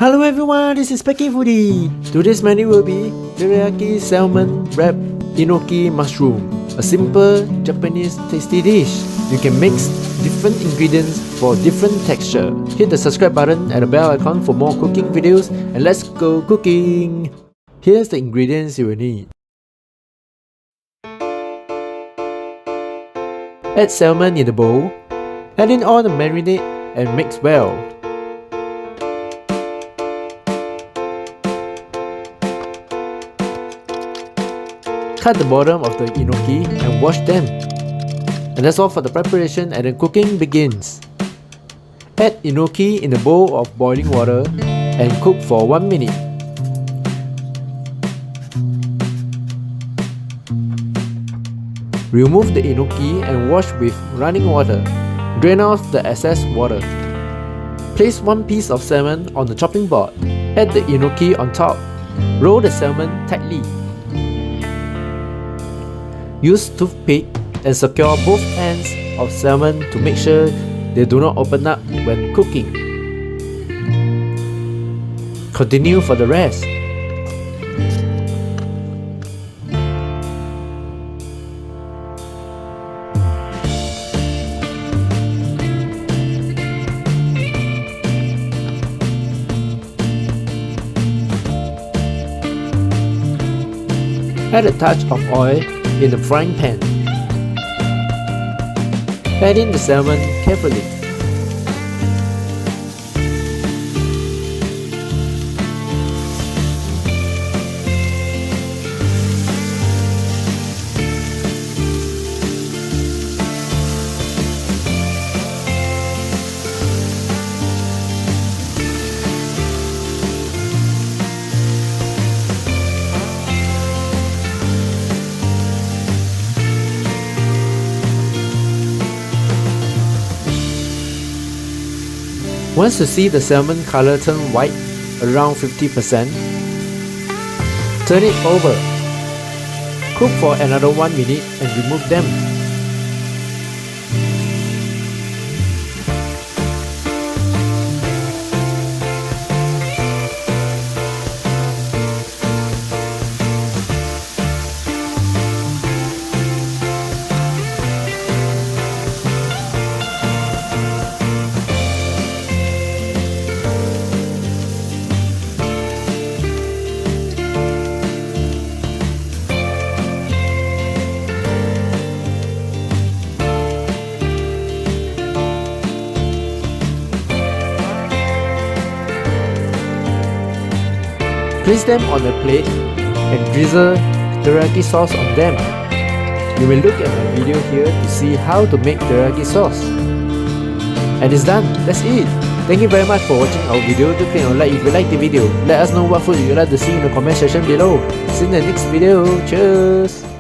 Hello everyone, this is speckyfoodie. Today's menu will be teriyaki salmon wrap enoki mushroom, a simple Japanese tasty dish. You can mix different ingredients for different texture. Hit the subscribe button and the bell icon for more cooking videos, and let's go cooking. Here's the ingredients you will need. Add salmon in the bowl. Add in all the marinade and mix well. Cut the bottom of the enoki and wash them. And that's all for the preparation, and the cooking begins. Add enoki in a bowl of boiling water and cook for 1 minute. Remove the enoki and wash with running water. Drain off the excess water. Place one piece of salmon on the chopping board. Add the enoki on top. Roll the salmon tightly. Use toothpick and secure both ends of salmon to make sure they do not open up when cooking. Continue for the rest. Add a touch of oil in the frying pan. Add in the salmon carefully. Once you see the salmon color turn white, around 50%, turn it over. Cook for another 1 minute and remove them. Place them on a plate and drizzle teriyaki sauce on them. You will look at my video here to see how to make teriyaki sauce. And it's done, that's it! Thank you very much for watching our video. Do click on like if you like the video. Let us know what food you would like to see in the comment section below. See you in the next video. Cheers!